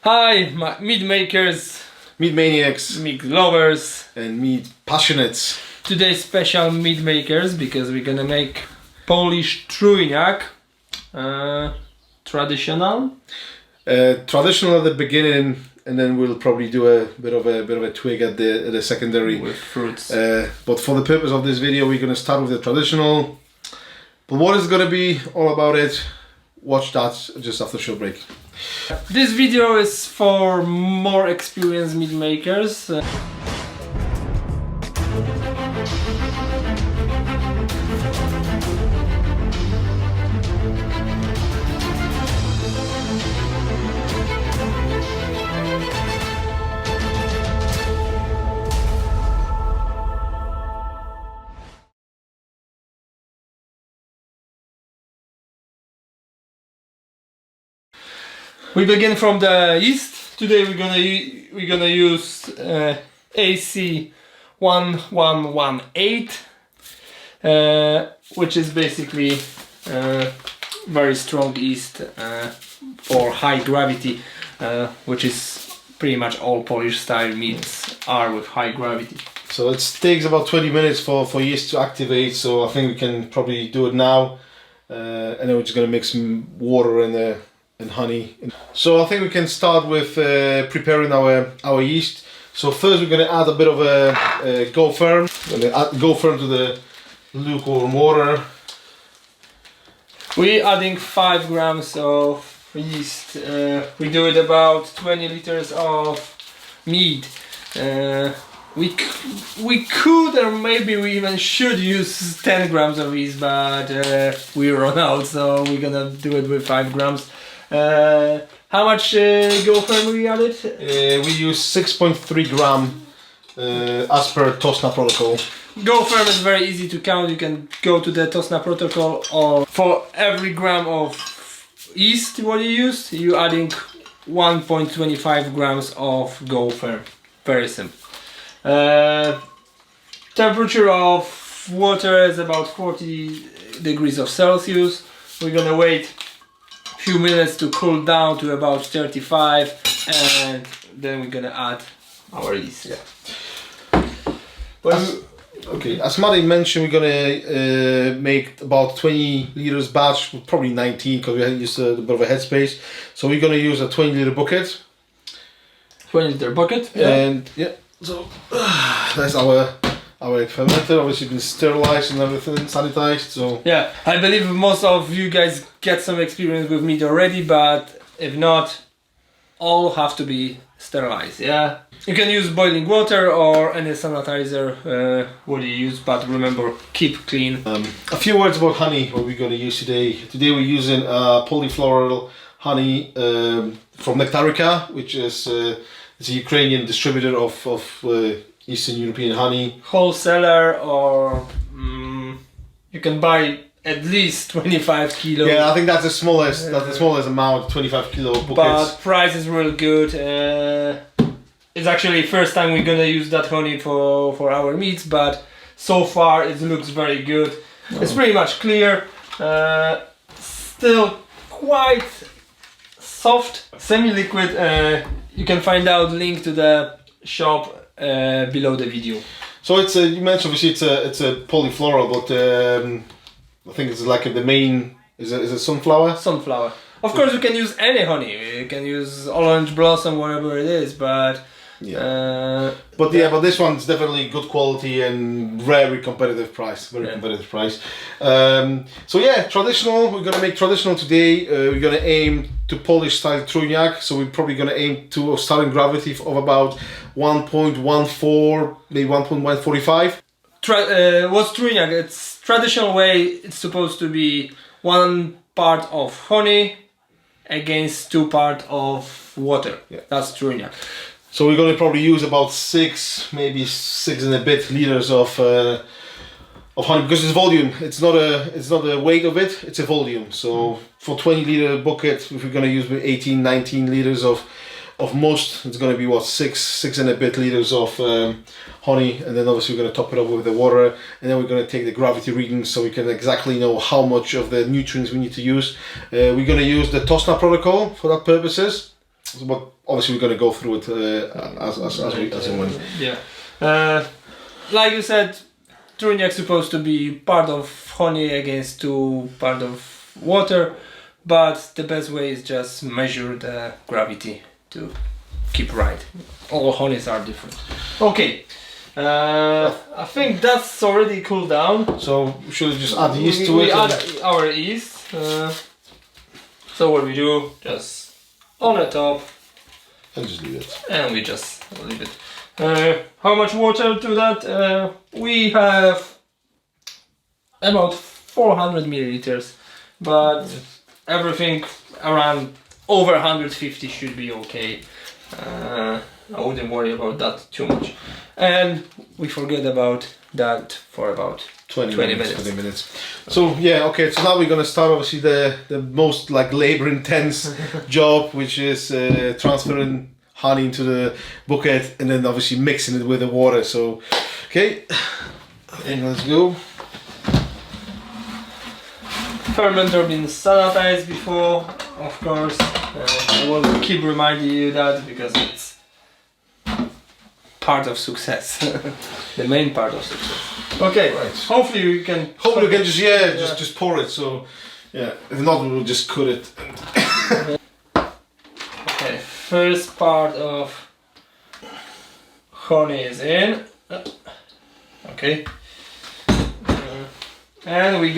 Hi, mead makers, Mead maniacs, mead lovers. and mead passionates. Today special mead makers because we're gonna make Polish Trójniak, traditional. Traditional at the beginning, and then we'll probably do a bit of a twig at the secondary With fruits. But for the purpose of this video, we're gonna start with the traditional. But what is gonna be all about it? Watch that just after short break. This video is for more experienced mead makers. We begin from the yeast. Today we're gonna use AC 1118, which is basically very strong yeast for high gravity, which is pretty much all Polish style meads are with high gravity. So it takes about 20 minutes for yeast to activate. So I think we can probably do it now, and then we're just gonna mix some water and honey. So I think we can start with preparing our yeast. So first we're going to add a bit of a go firm. We're going to add go firm to the lukewarm water. We're adding 5 grams of yeast. We do it about 20 liters of mead. We could, or maybe we even should use 10 grams of yeast, but we run out, so we're gonna do it with 5 grams. How much go firm we added? We use 6.3 gram as per TOSNA protocol. Go firm is very easy to count. You can go to the TOSNA protocol, or for every gram of yeast what you use, you're adding 1.25 grams of go firm. Very simple. Temperature of water is about 40 degrees of Celsius. We're gonna wait few minutes to cool down to about 35, and then we're gonna add our yeast. Yeah. As Maddie mentioned, we're gonna make about 20 liters batch, probably 19 because we had used a bit of a headspace. So we're gonna use a 20 liter bucket. 20 liter bucket. Yeah. And yeah, so that's our fermenter. Obviously been sterilized and everything, sanitized. So yeah, I believe most of you guys get some experience with mead already, but if not, all have to be sterilized. Yeah, you can use boiling water or any sanitizer what you use, but remember, keep clean. A few words about honey. What we're going to use today. Today we're using polyfloral honey from Nectarica, which is it's a Ukrainian distributor of Eastern European honey. Wholesaler, or you can buy at least 25 kilo. Yeah, I think that's the smallest. That's the smallest amount, 25 kilo buckets. But price is real good. It's actually first time we're gonna use that honey for our meats, but so far it looks very good. It's pretty much clear. Still quite soft, semi-liquid. You can find out link to the shop below the video. So it's you mentioned obviously it's a polyfloral, but I think it's like the main is it sunflower? Sunflower. Of course, you can use any honey. You can use orange blossom, whatever it is, but yeah. But this one's definitely good quality and very competitive price. Competitive price. So yeah, traditional. We're gonna make traditional today. We're gonna aim to Polish style Trójniak. So we're probably gonna aim to a starting gravity of about 1.14, maybe 1.145. What's Trójniak? It's traditional way. It's supposed to be 1 part of honey against 2 part of water. Yeah. That's Trójniak. So we're going to probably use about 6, maybe 6 and a bit liters of honey, because it's volume. It's not a weight of it. It's a volume. So for 20 liter bucket, if we're going to use 18, 19 liters of most, it's going to be what, 6 and a bit liters of honey, and then obviously we're going to top it up with the water, and then we're going to take the gravity readings so we can exactly know how much of the nutrients we need to use. We're going to use the TOSNA protocol for that purposes. but obviously we're going to go through it as and when. Yeah. Like you said, Truniak's supposed to be part of honey against to part of water, but the best way is just measure the gravity to keep right. All honeys are different. Okay. I think that's already cooled down. So should we just add yeast to it? We add our yeast. So what we do, just on the top, and just leave it. and we just leave it. How much water to that? We have about 400 milliliters, but everything around over 150 should be okay. I wouldn't worry about that too much. And we forget about that for about 20 minutes. So yeah, okay. So now we're gonna start obviously the most like labor intense job, which is transferring honey into the bucket and then obviously mixing it with the water. So okay, and let's go. Fermenter been sanitized before, of course. I will keep reminding you that because it's part of success, the main part of success. Okay, Right. hopefully we can. Hopefully we can just pour it. So yeah, if not we'll just cut it. Okay, first part of honey is in. Okay, and we're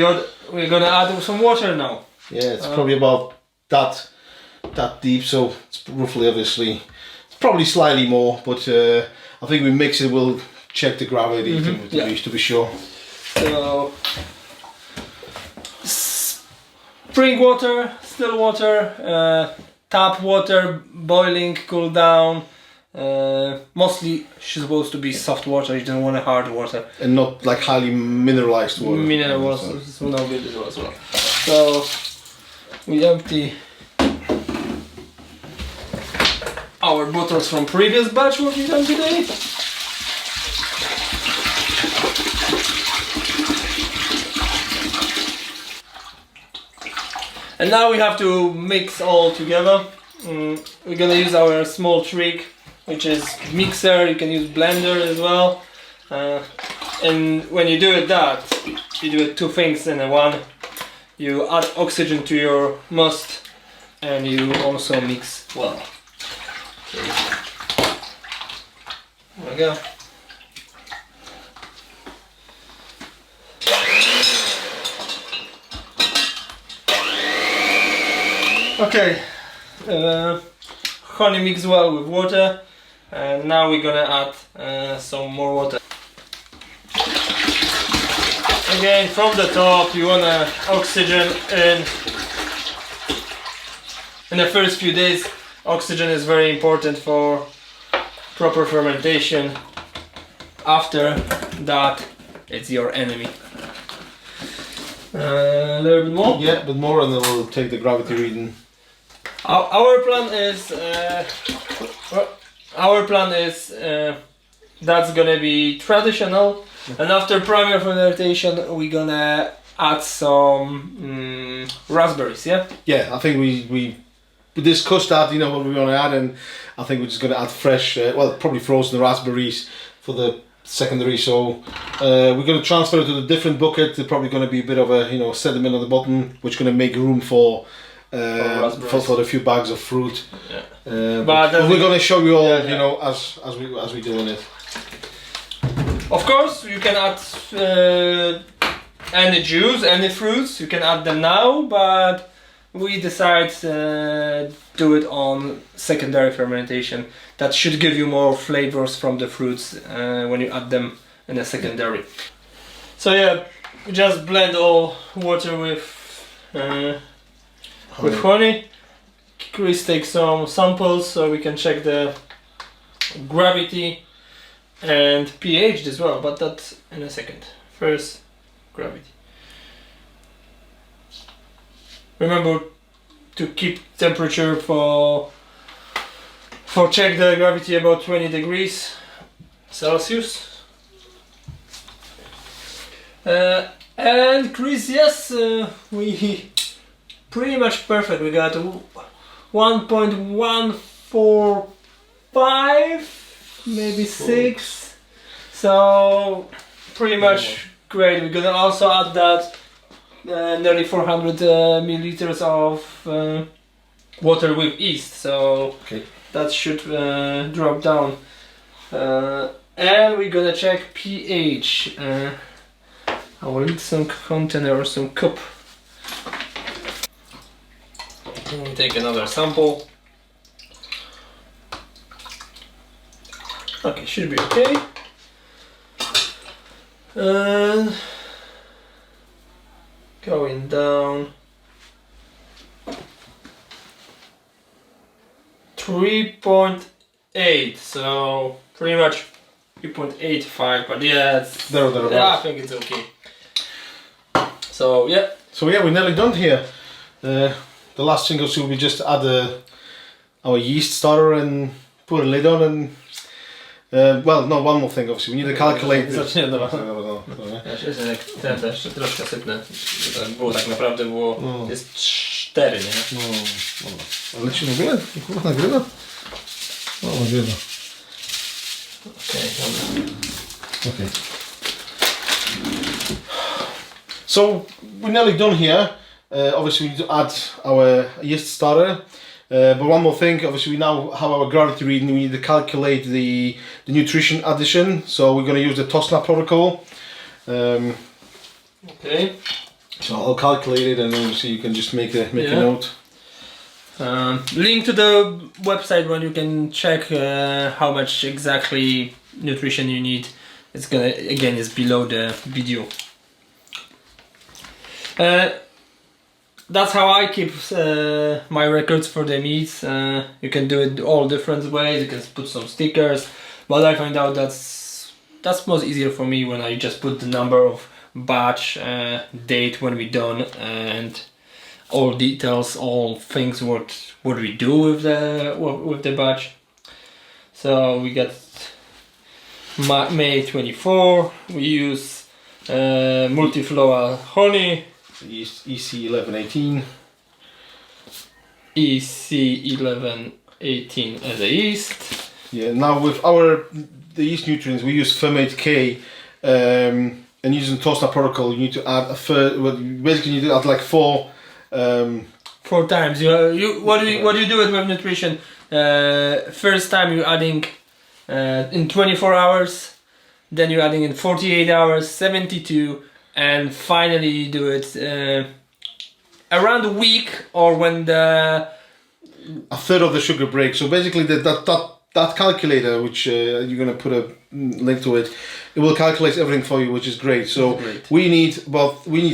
gonna add some water now. Yeah, it's probably about that deep. So it's roughly obviously it's probably slightly more, but I think we mix it. We'll check the gravity to be sure. So spring water, still water, tap water, boiling, cool down. Mostly supposed to be soft water. You don't want a hard water. And not like highly mineralized water. Mineral water is no good as well. So we empty our bottles from previous batch what we done today. And now we have to mix all together. We're gonna use our small trick, which is mixer. You can use blender as well. And when you do it you do it two things in one. You add oxygen to your must, and you also mix well. Okay. There we go. Okay, honey mix well with water, and now we're gonna add some more water. Again, from the top, you wanna oxygen in the first few days. Oxygen is very important for proper fermentation. After that, it's your enemy. A little bit more? Yeah, but more, and then we'll take the gravity reading. Our plan is that's gonna be traditional, and after primary fermentation we're gonna add some raspberries. Yeah. Yeah, I think we discussed that. You know what we're going to add, and I think we're just going to add fresh, well, probably frozen raspberries for the secondary. So we're going to transfer it to the different bucket. There's probably going to be a bit of a sediment on the bottom, which is going to make room for the few bags of fruit. Yeah. But we're going to show you all, as we doing it. Of course, you can add any juice, any fruits. You can add them now, but we decide do it on secondary fermentation. That should give you more flavors from the fruits when you add them in a secondary. So yeah, we just blend all water with honey. Chris takes some samples so we can check the gravity and pH as well, but that's in a second. First, gravity. Remember to keep temperature for check the gravity about 20 degrees Celsius. And Chris, yes, we pretty much perfect. We got 1.15 4, 5, maybe 6. So pretty much great. We're gonna also add that nearly 400 milliliters of water with yeast. So that should drop down. And we're gonna check pH. I will need some container or some cup. We'll take another sample. Okay, should be okay. And going down. 3.8, so pretty much 3.85, but yeah, I think it's okay. So yeah. So yeah, we're nearly done here. The last thing is we just add our yeast starter and put a lid on and well, no, one more thing obviously, we need to calculate... Zacznie, dobra. Ja się ten też troszkę sypnę. Było tak naprawdę, jest 4, nie? No, dobra. Ale ci nagrywa? Kurwa, nagrywa? No, nagrywa. Okay, dobra. Okay. So we're nearly done here. Obviously we need to add our yeast starter. But one more thing, obviously we now have our gravity reading, we need to calculate the nutrition addition. So we're going to use the TOSNA protocol. Okay. So I'll calculate it and obviously you can just make a note. Link to the website where you can check how much exactly nutrition you need. It's gonna, again, is below the video. That's how I keep my records for the meats. You can do it all different ways. You can put some stickers, but I find out that's most easier for me when I just put the number of batch, date when we're done, and all details, all things what we do with the batch. So we got May 24. We use multiflora honey. Yeast EC1118. EC1118 as a yeast. Yeah. Now with the yeast nutrients, we use Fermate K, and using TOSNA protocol, you need to add basically you need to add like 4 times. What do you do with nutrition? First time you're adding in 24 hours, then you're adding in 48 hours, 72. And finally you do it around a week or when a third of the sugar breaks. So basically that calculator, which you're going to put a link to it, it will calculate everything for you, which is great. So we need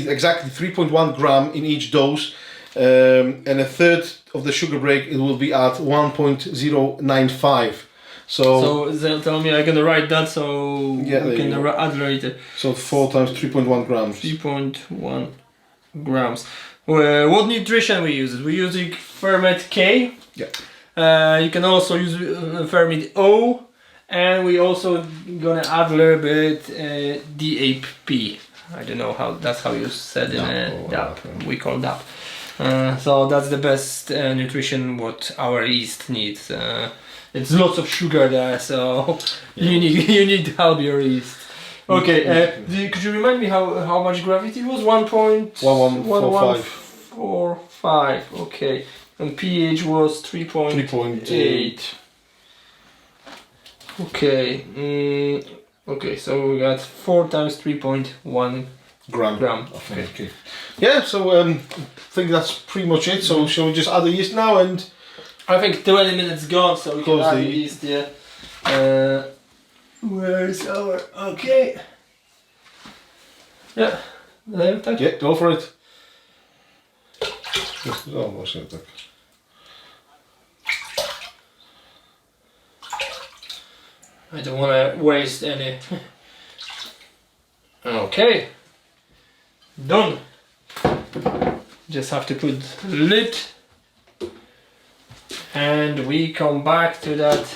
exactly 3.1 gram in each dose, and a third of the sugar break it will be at 1.095. So tell me, I'm gonna write that so yeah, we can add later. So 4 times 3.1 grams. 3.1 grams. What nutrition we use? We use Fermate K. Yeah. You can also use Fermate O, and we also gonna add a little bit DAP. I don't know how you said it. DAP. We call DAP. So that's the best nutrition what our yeast needs. It's lots of sugar there, so you need to help your yeast. Okay, could you remind me how much gravity was? 1.1145. Okay, and pH was 3.8. Okay. Okay, so we got 4 times 3.1 gram. Okay. Yeah. So I think that's pretty much it. So shall we just add the yeast now and? I think 20 minutes gone, so we can add the yeast here. Where's our... Okay. Yeah. Tak? Yeah, go for it. I don't want to waste any. Okay. Done. Just have to put lid. And we come back to that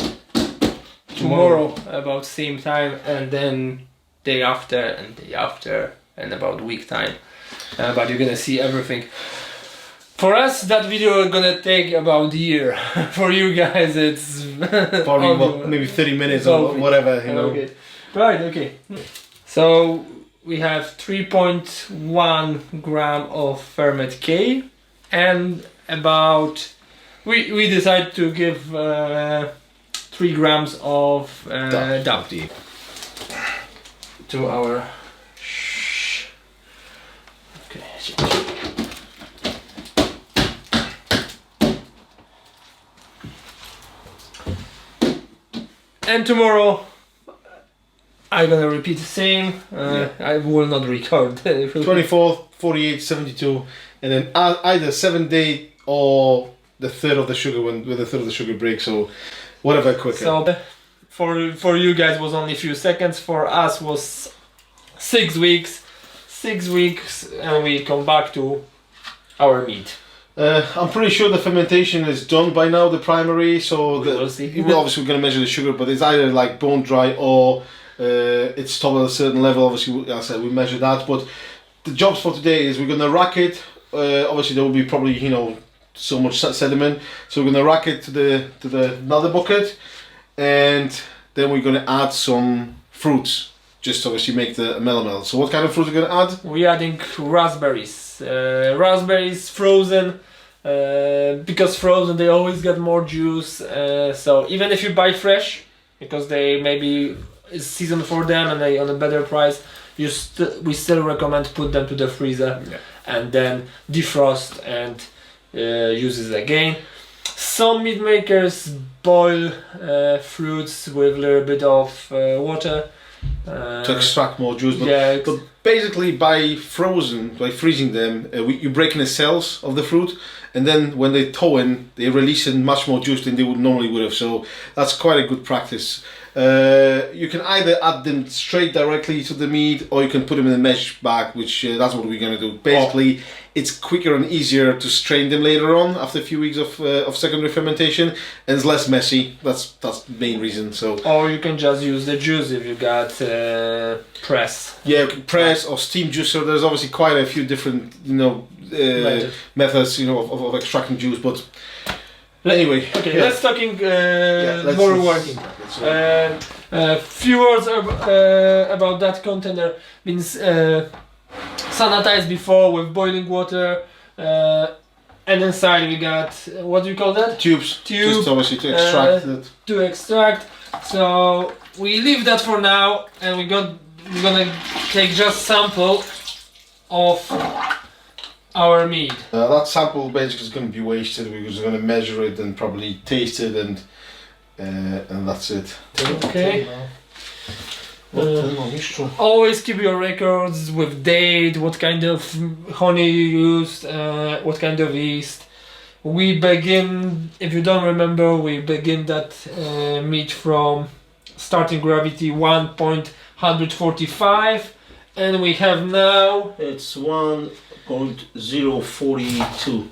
tomorrow about same time, and then day after and about week time. But you're gonna see everything For us, that video is gonna take about a year. For you guys, it's Probably maybe 30 minutes or whatever, you know. Okay. Right, okay. So we have 3.1 gram of ferment K and about we decide to give 3 grams of DAP to our okay. And tomorrow I'm gonna repeat the same. I will not record. 24, 48, 72, and then either 7-day or the third of the sugar with the third of the sugar break. So whatever quicker. So for you guys was only a few seconds. For us was 6 weeks. 6 weeks, and we come back to our meat. I'm pretty sure the fermentation is done by now, the primary, so We'll see. Well, obviously we're going to measure the sugar, but it's either like bone dry or it's stopped at a certain level. Obviously, as I said, we measure that, but the jobs for today is we're going to rack it. Obviously there will be probably, you know, so much sediment, so we're going to rack it to the another bucket, and then we're going to add some fruits, just to obviously make the melomel. So what kind of fruit are we going to add? We're adding raspberries. Raspberries frozen. Because frozen they always get more juice, so even if you buy fresh, because they maybe is season for them and they on a better price, we still recommend put them to the freezer and then defrost and use it again. Some meat makers boil fruits with a little bit of water to extract more juice, but but basically by freezing them, you're breaking the cells of the fruit, and then when they thaw in, they release in much more juice than they would have. So that's quite a good practice. You can either add them straight directly to the mead, or you can put them in a mesh bag, which that's what we're going to do. Basically, it's quicker and easier to strain them later on after a few weeks of secondary fermentation, and it's less messy. That's the main reason. So, or you can just use the juice if you got press. Yeah, press or steam juicer. There's obviously quite a few different, you know, methods, you know, of extracting juice. But anyway, okay, let's talking more working. Few words about that container. Means sanitize before with boiling water, and inside we got what do you call that? Tubes. Just obviously to extract it. To extract. So we leave that for now, and we're gonna take just sample of our mead. That sample basically is going to be wasted. We're just going to measure it and probably taste it, and that's it. Okay. Always keep your records with date, what kind of honey you used, what kind of yeast. We begin, if you don't remember, we begin that mead from starting gravity 1.145, and we have now it's 1.042.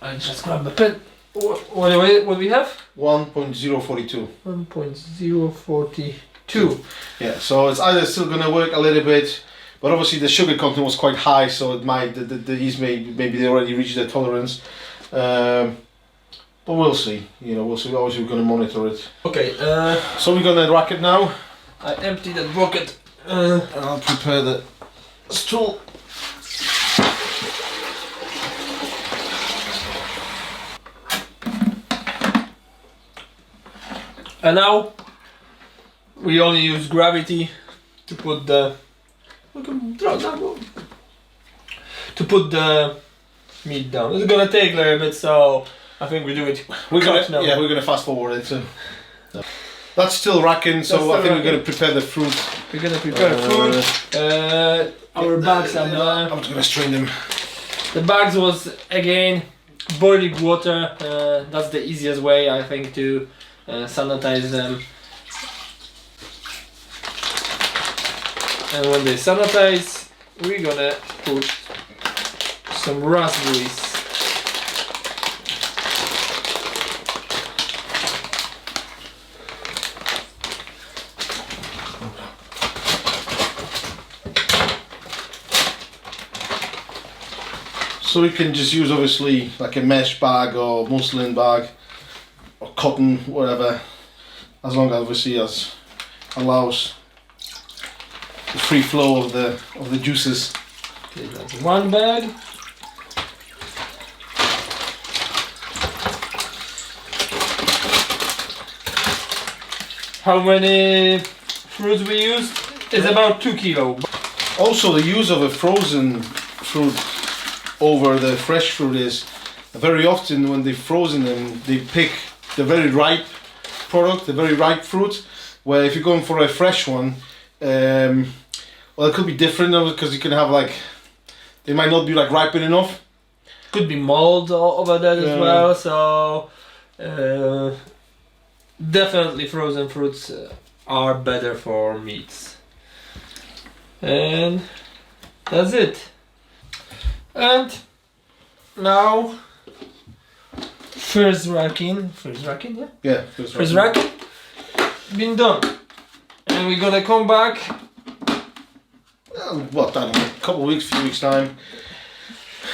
I just grab a pen. What we have? 1.042. 1.042. Yeah, so it's either still going to work a little bit, but obviously the sugar content was quite high, so it might the yeast maybe they already reached their tolerance. But we'll see. You know, we'll see. Obviously, we're going to monitor it. Okay. So we're going to rack it now. I empty that bucket. I'll prepare the stool. And now we only use gravity to put the. We can draw that one. To put the meat down. It's gonna take a little bit, so I think we do it. We're gonna fast forward it. So. That's still racking, so I think we're gonna prepare the fruit. We're gonna prepare food. Our bags are done. I'm just gonna strain them. The bags was again boiling water. That's the easiest way, I think, to sanitize them. And when they sanitize, we're gonna put some raspberries. So you can just use obviously like a mesh bag or muslin bag or cotton, whatever, as long as obviously as allows the free flow of the juices. Okay, that's one bag. How many fruits we use? It's about 2 kilo. Also, the use of a frozen fruit over the fresh fruit is very often when they've frozen them, they pick the very ripe product, the very ripe fruit. Where if you're going for a fresh one, well, it could be different because you can have like, they might not be like ripened enough. Could be mold over that as well. So definitely frozen fruits are better for meats. And that's it. And now first racking, yeah? Yeah, First racking been done. And we're gonna come back. What, I don't know, a couple of weeks, few weeks time.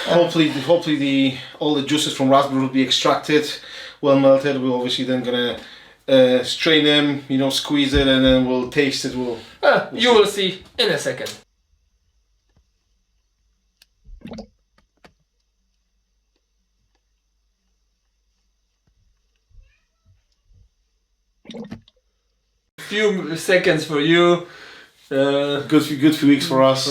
Hopefully all the juices from raspberry will be extracted, well melted. We're obviously then gonna strain them, you know, squeeze it, and then we'll taste it. You will see in a second. Few seconds for you. Good few weeks for us.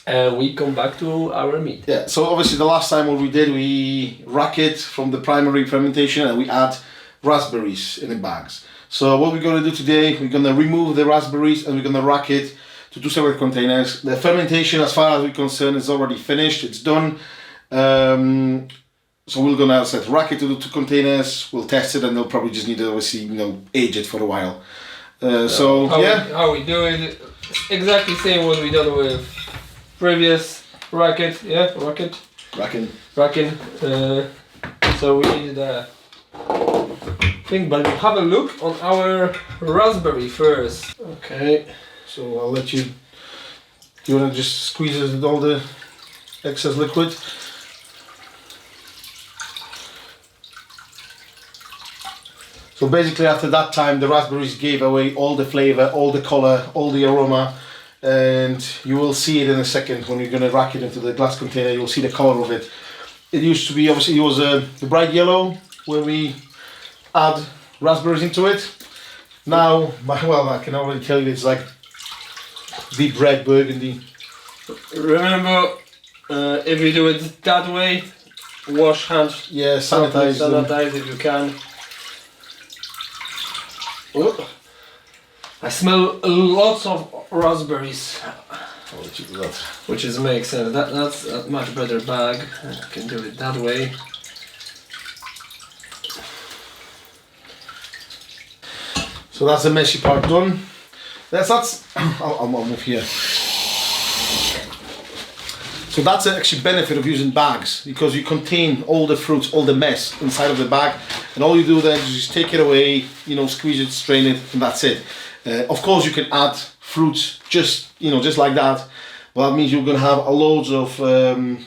We come back to our meat. Yeah, so obviously the last time what we did, we rack it from the primary fermentation and we add raspberries in the bags. So what we're going to do today, we're going to remove the raspberries and we're going to rack it to 2 separate containers. The fermentation, as far as we're concerned, is already finished, it's done. So we're going to rack it to the 2 containers, we'll test it, and they'll probably just need to obviously, you know, age it for a while. How we do it, exactly same what we done with previous racking. So we need the thing, but we have a look on our raspberry first. Okay, so I'll let you. Do you want to just squeeze it with all the excess liquid? So basically after that time the raspberries gave away all the flavour, all the colour, all the aroma, and you will see it in a second when you're going to rack it into the glass container. You'll see the colour of it. It used to be, obviously it was the bright yellow when we add raspberries into it. Now, well, I can already tell you it's like deep red burgundy. Remember, if you do it that way, wash hands. Yeah, sanitize if you can. Oh, I smell lots of raspberries. I'll let you do that. Which is makes sense. That's a much better bag. I can do it that way. So that's the messy part done. That's I'll move here. So that's the actual benefit of using bags, because you contain all the fruits, all the mess inside of the bag, and all you do then is just take it away, you know, squeeze it, strain it, and that's it. Of course, you can add fruits just like that, but that means you're going to have a loads of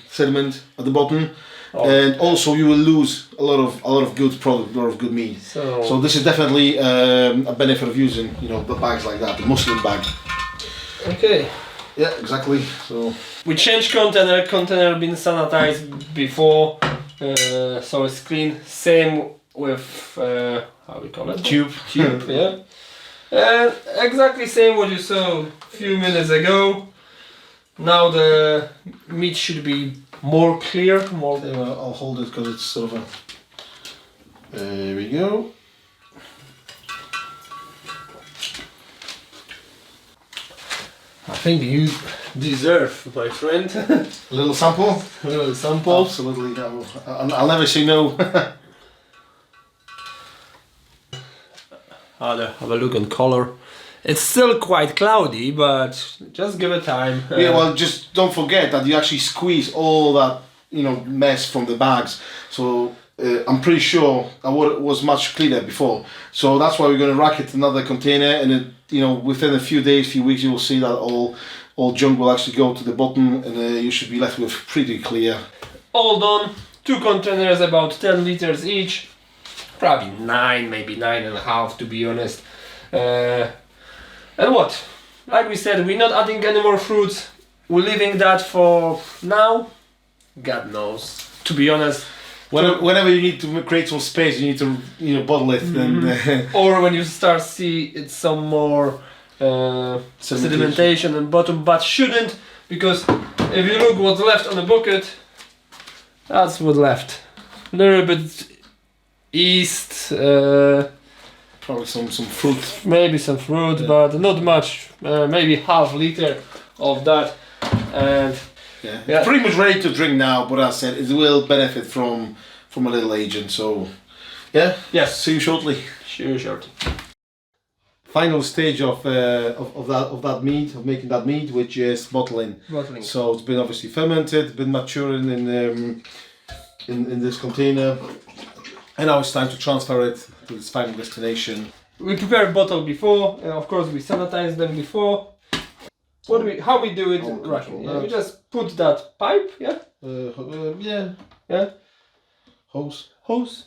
sediment at the bottom, and also you will lose a lot of good product, a lot of good meat. So this is definitely a benefit of using, you know, the bags like that, the muslin bag. Okay. Yeah, exactly. So we changed container been sanitized before, so it's clean. Same with how we call it? Tube. Yeah. Exactly same what you saw a few minutes ago. Now the meat should be more clear. I'll hold it because it's sort of a. There we go. I think you deserve, my friend. A little sample? A little sample. Absolutely. I'll never say no. Have a look on color. It's still quite cloudy, but just give it time. Yeah, well, just don't forget that you actually squeeze all that, you know, mess from the bags. So I'm pretty sure that was much cleaner before. So that's why we're going to rack it in another container, and it, you know, within a few days, few weeks, you will see that all all junk will actually go to the bottom, and you should be left with pretty clear. All done. 2 containers, about 10 liters each. Probably 9, maybe 9.5 to be honest. And what? Like we said, we're not adding any more fruits. We're leaving that for now. God knows. To be honest. Whenever you need to create some space, you need to bottle it. Then or when you start see it's some more sedimentation on bottom, but shouldn't, because if you look what's left on the bucket, that's what left. A little bit yeast, probably some fruit. maybe some fruit, Yeah. but not much. Maybe half liter of that, and Yeah. Pretty much ready to drink now, but as I said, it will benefit from a little aging. So, yeah. yes, See you shortly. sure. Final stage of that mead, of making that mead, which is bottling. Bottling. So it's been obviously fermented, been maturing in this container, and now it's time to transfer it to its final destination. We prepared bottle before, of course we sanitize them before. How we do it? Russian. Yeah, we just put that pipe, yeah, Yeah. Hose.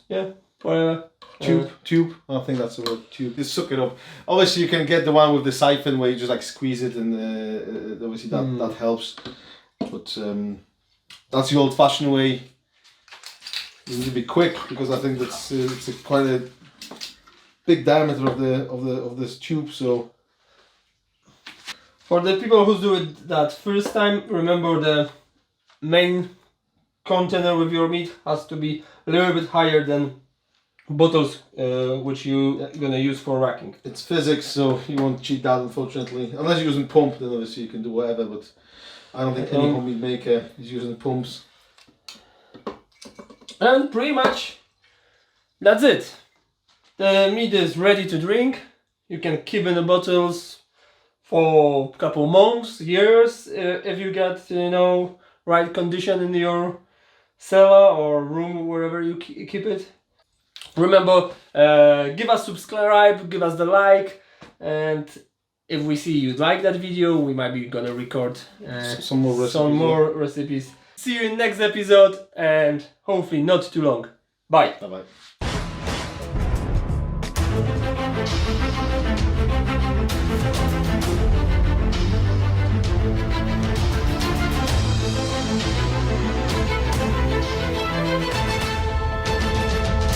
yeah, whatever. Tube. I think that's the word. Tube. Just suck it up. Obviously, you can get the one with the siphon where you just like squeeze it, and obviously that helps. But that's the old-fashioned way. You need to be quick because I think that's it's quite a big diameter of this tube. So For the people who do it that first time, remember the main container with your meat has to be a little bit higher than bottles which you're gonna use for racking. it's physics, so you won't cheat that, unfortunately. Unless you're using pump, then obviously you can do whatever. But I don't think any homemade maker is using pumps. And pretty much that's it. The meat is ready to drink. You can keep in the bottles for a couple months, years, if you get right condition in your cellar or room, wherever you keep it. Remember, give us subscribe, give us the like, and if we see you like that video, we might be gonna record Some more recipes. See you in next episode, and hopefully not too long. Bye. Bye bye.